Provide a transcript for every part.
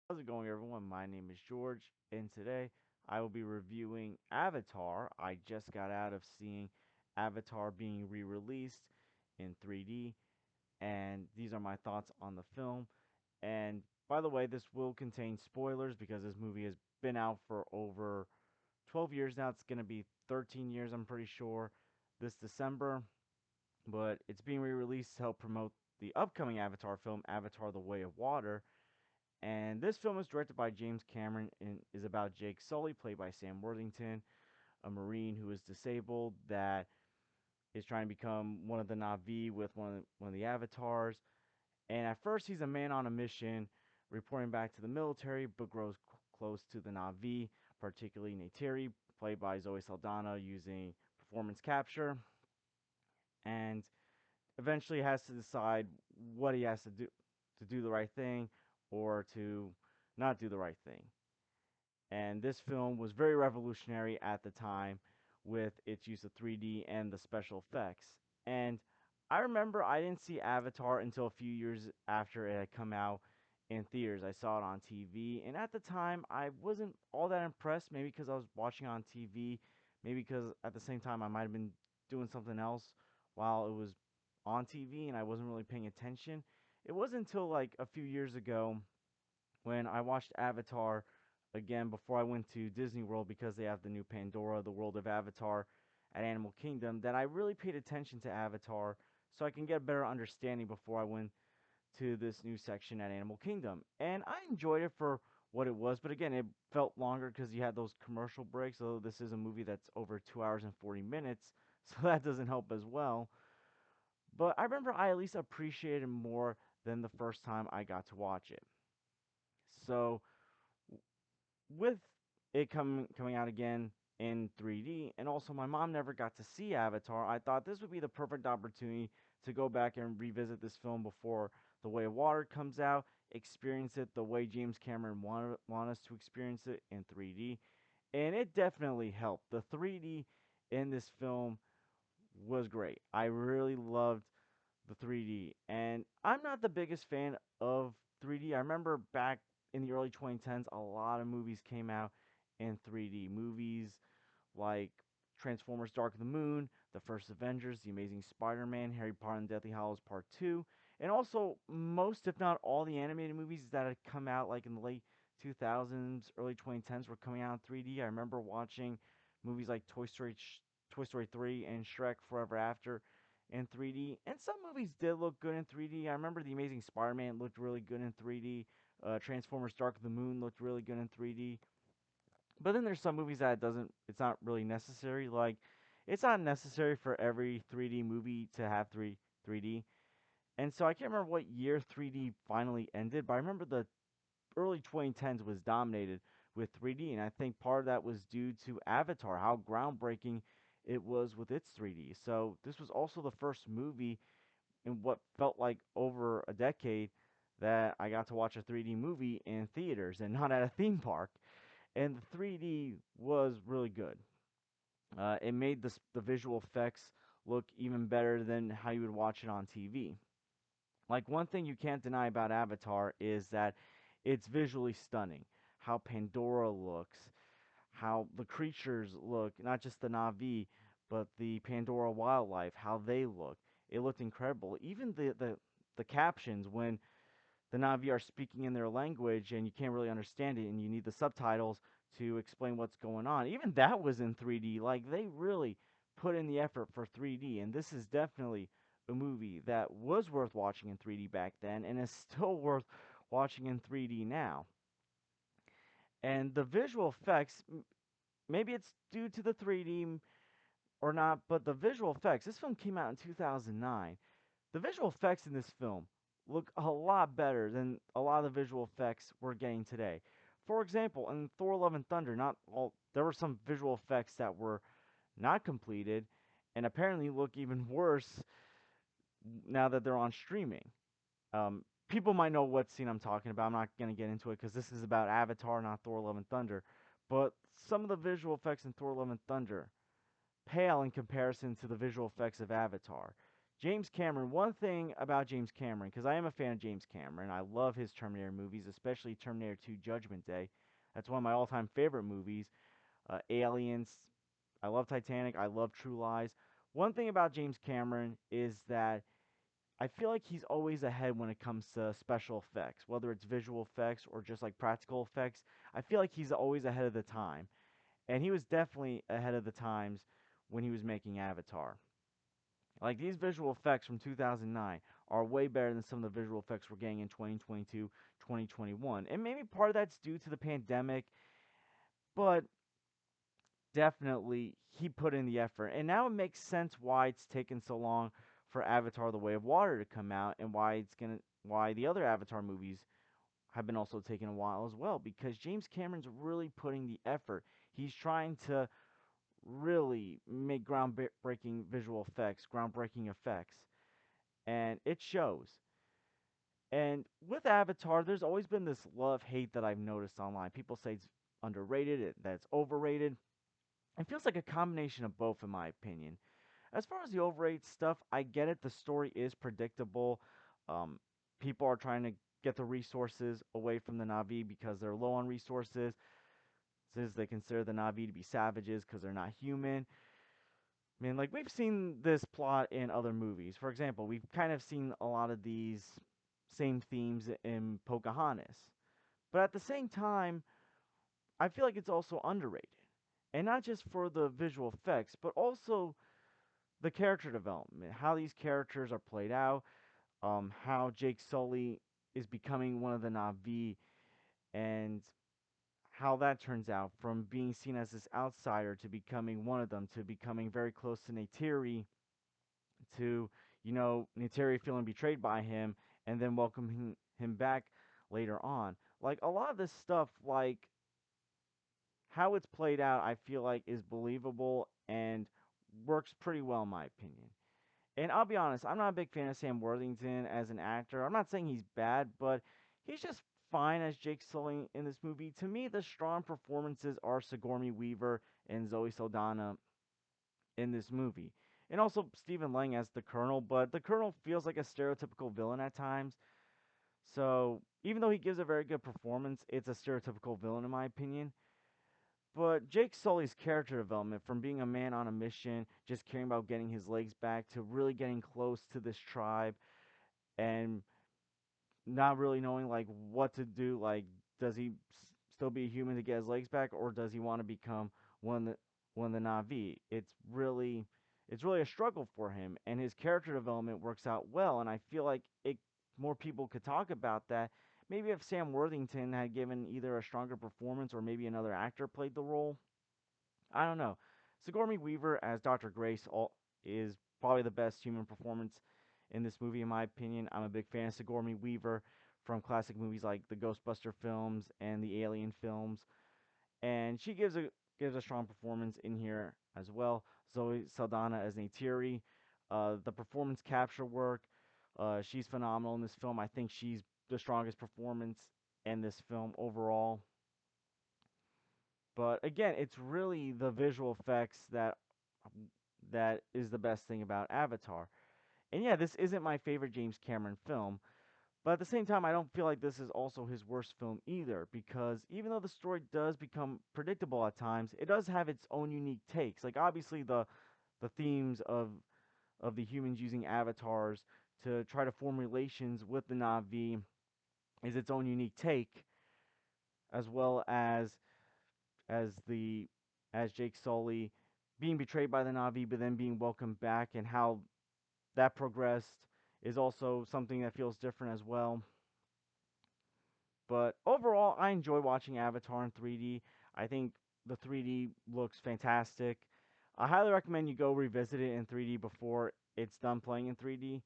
How's it going, everyone? My name is George, and today I will be reviewing Avatar. I just got out of seeing Avatar being re released in 3D, and these are my thoughts on the film. And by the way, this will contain spoilers because this movie has been out for over 12 years now. It's going to be 13 years, I'm pretty sure, this December, but it's being re released to help promote the upcoming Avatar film, Avatar The Way of Water. And this film is directed by James Cameron and is about Jake Sully, played by Sam Worthington, a Marine who is disabled that is trying to become one of the Na'vi with one of the avatars. And at first, he's a man on a mission, reporting back to the military, but grows close to the Na'vi, particularly Neytiri, played by Zoe Saldana, using performance capture, and eventually has to decide what he has to do the right thing or to not do the right thing. And this film was very revolutionary at the time with its use of 3D and the special effects. And I remember I didn't see Avatar until a few years after it had come out in theaters. I saw it on TV, and at the time I wasn't all that impressed, maybe because I was watching on TV, maybe because at the same time I might have been doing something else while it was on TV and I wasn't really paying attention. It wasn't until like a few years ago when I watched Avatar again before I went to Disney World because they have the new Pandora, the world of Avatar at Animal Kingdom, that I really paid attention to Avatar so I can get a better understanding before I went to this new section at Animal Kingdom. And I enjoyed it for what it was, but again, it felt longer because you had those commercial breaks, although this is a movie that's over 2 hours and 40 minutes, so that doesn't help as well. But I remember I at least appreciated more than the first time I got to watch it. So with it coming out again in 3D, and also my mom never got to see Avatar, I thought this would be the perfect opportunity to go back and revisit this film before The Way of Water comes out, experience it the way James Cameron want us to experience it in 3D, and it definitely helped. The 3D in this film was great. I really loved the 3D, and I'm not the biggest fan of 3D. I remember back in the early 2010s, a lot of movies came out in 3D. Movies like Transformers Dark of the Moon, The First Avengers, The Amazing Spider Man, Harry Potter and Deathly Hallows Part 2, and also most, if not all, the animated movies that had come out like in the late 2000s, early 2010s were coming out in 3D. I remember watching movies like Toy Story 3 and Shrek Forever After in 3D. And some movies did look good in 3D. I remember The Amazing Spider Man looked really good in 3D. Transformers Dark of the Moon looked really good in 3D. But then there's some movies that it's not really necessary. Like, it's not necessary for every 3D movie to have 3D. And so I can't remember what year 3D finally ended, but I remember the early 2010s was dominated with 3D, and I think part of that was due to Avatar, how groundbreaking it was with its 3D. So this was also the first movie in what felt like over a decade that I got to watch a 3D movie in theaters and not at a theme park. And the 3D was really good. It made the visual effects look even better than how you would watch it on TV. Like, one thing you can't deny about Avatar is that it's visually stunning. How Pandora looks, how the creatures look, not just the Na'vi, but the Pandora wildlife, how they look. It looked incredible. Even the captions when the Na'vi are speaking in their language and you can't really understand it and you need the subtitles to explain what's going on. Even that was in 3D. Like, they really put in the effort for 3D, and this is definitely a movie that was worth watching in 3D back then and is still worth watching in 3D now. And the visual effects, maybe it's due to the 3D or not, but the visual effects, this film came out in 2009. The visual effects in this film look a lot better than a lot of the visual effects we're getting today. For example, in Thor: Love and Thunder, not all there were some visual effects that were not completed and apparently look even worse now that they're on streaming. People might know what scene I'm talking about. I'm not going to get into it because this is about Avatar, not Thor: Love and Thunder. But some of the visual effects in Thor: Love and Thunder pale in comparison to the visual effects of Avatar. James Cameron, one thing about James Cameron, because I am a fan of James Cameron, I love his Terminator movies, especially Terminator 2 Judgment Day. That's one of my all time favorite movies. Aliens, I love Titanic, I love True Lies. One thing about James Cameron is that I feel like he's always ahead when it comes to special effects, whether it's visual effects or just like practical effects. I feel like he's always ahead of the time. And he was definitely ahead of the times when he was making Avatar. Like these visual effects from 2009 are way better than some of the visual effects we're getting in 2022, 2021. And maybe part of that's due to the pandemic, but definitely he put in the effort. And now it makes sense why it's taken so long for Avatar The Way of Water to come out and why the other Avatar movies have been also taking a while as well because James Cameron's really putting the effort. He's trying to really make groundbreaking visual effects, groundbreaking effects, and it shows. And with Avatar, there's always been this love hate that I've noticed online. People say it's underrated, that it's overrated. It feels like a combination of both, in my opinion. As far as the overrated stuff, I get it. The story is predictable. Um, People are trying to get the resources away from the Na'vi because they're low on resources, since they consider the Na'vi to be savages because they're not human. I mean, like we've seen this plot in other movies. For example, we've kind of seen a lot of these same themes in Pocahontas. But at the same time, I feel like it's also underrated. And not just for the visual effects, but also the character development, how these characters are played out, how Jake Sully is becoming one of the Na'vi, and how that turns out from being seen as this outsider to becoming one of them, to becoming very close to Neytiri, to Neytiri feeling betrayed by him and then welcoming him back later on. Like a lot of this stuff, like how it's played out, I feel like is believable and works pretty well in my opinion. And I'll be honest, I'm not a big fan of Sam Worthington as an actor. I'm not saying he's bad, but he's just fine as Jake Sully in this movie. To me, the strong performances are Sigourney Weaver and Zoe Saldana in this movie. And also Stephen Lang as the Colonel, but the Colonel feels like a stereotypical villain at times. So even though he gives a very good performance, it's a stereotypical villain in my opinion. But Jake Sully's character development from being a man on a mission, just caring about getting his legs back, to really getting close to this tribe and not really knowing like what to do. Like, does he still be a human to get his legs back, or does he want to become one of the one of the Navi? It's really a struggle for him, and his character development works out well. And I feel like it more people could talk about that. Maybe if Sam Worthington had given either a stronger performance or maybe another actor played the role, I don't know. Sigourney Weaver as Dr. Grace is probably the best human performance in this movie, in my opinion. I'm a big fan of Sigourney Weaver from classic movies like the Ghostbuster films and the Alien films, and she gives a strong performance in here as well. Zoe Saldana as Neytiri, the performance capture work, she's phenomenal in this film. I think she's the strongest performance in this film overall. But again, it's really the visual effects that is the best thing about Avatar. And yeah, this isn't my favorite James Cameron film, but at the same time, I don't feel like this is also his worst film either, because even though the story does become predictable at times, it does have its own unique takes. Like obviously the themes of the humans using avatars to try to form relations with the Na'vi is its own unique take, as well as the as Jake Sully being betrayed by the Na'vi, but then being welcomed back, and how that progressed is also something that feels different as well. But overall, I enjoy watching Avatar in 3D. I think the 3D looks fantastic. I highly recommend you go revisit it in 3D before it's done playing in 3D.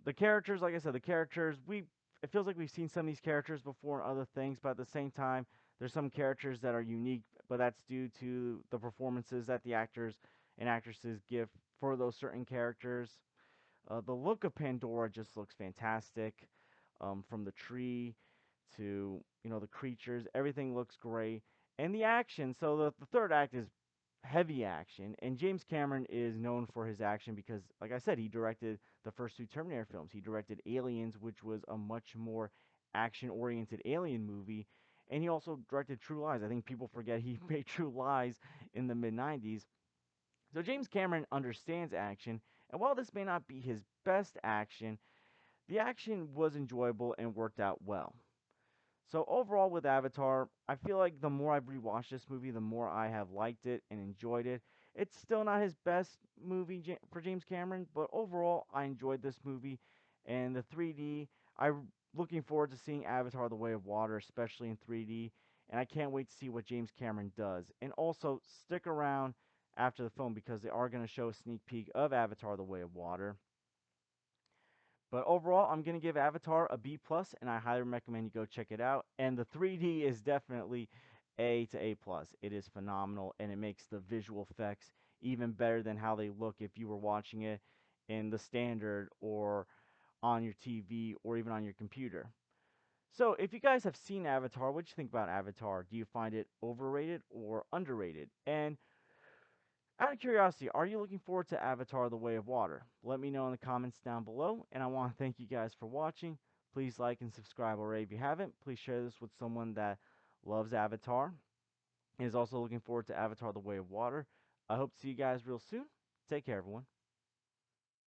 The characters, like I said, the characters we it feels like we've seen some of these characters before in other things, but at the same time, there's some characters that are unique, but that's due to the performances that the actors and actresses give for those certain characters. The look of Pandora just looks fantastic, from the tree to the creatures. Everything looks great, and the action. So the third act is heavy action, and James Cameron is known for his action because, like I said, he directed the first two Terminator films. He directed Aliens, which was a much more action-oriented alien movie, and he also directed True Lies. I think people forget he made True Lies in the mid '90s. So James Cameron understands action, and while this may not be his best action, the action was enjoyable and worked out well. So overall with Avatar, I feel like the more I've rewatched this movie, the more I have liked it and enjoyed it. It's still not his best movie for James Cameron, but overall I enjoyed this movie and the 3D. I'm looking forward to seeing Avatar: The Way of Water, especially in 3D, and I can't wait to see what James Cameron does. And also stick around after the film because they are going to show a sneak peek of Avatar: The Way of Water. But overall, I'm gonna give Avatar a B plus, and I highly recommend you go check it out. And the 3D is definitely A to A plus. It is phenomenal, and it makes the visual effects even better than how they look if you were watching it in the standard or on your TV or even on your computer. So, if you guys have seen Avatar, what do you think about Avatar? Do you find it overrated or underrated? And out of curiosity, are you looking forward to Avatar: The Way of Water? Let me know in the comments down below, and I want to thank you guys for watching. Please like and subscribe already if you haven't. Please share this with someone that loves Avatar and is also looking forward to Avatar: The Way of Water. I hope to see you guys real soon. Take care, everyone.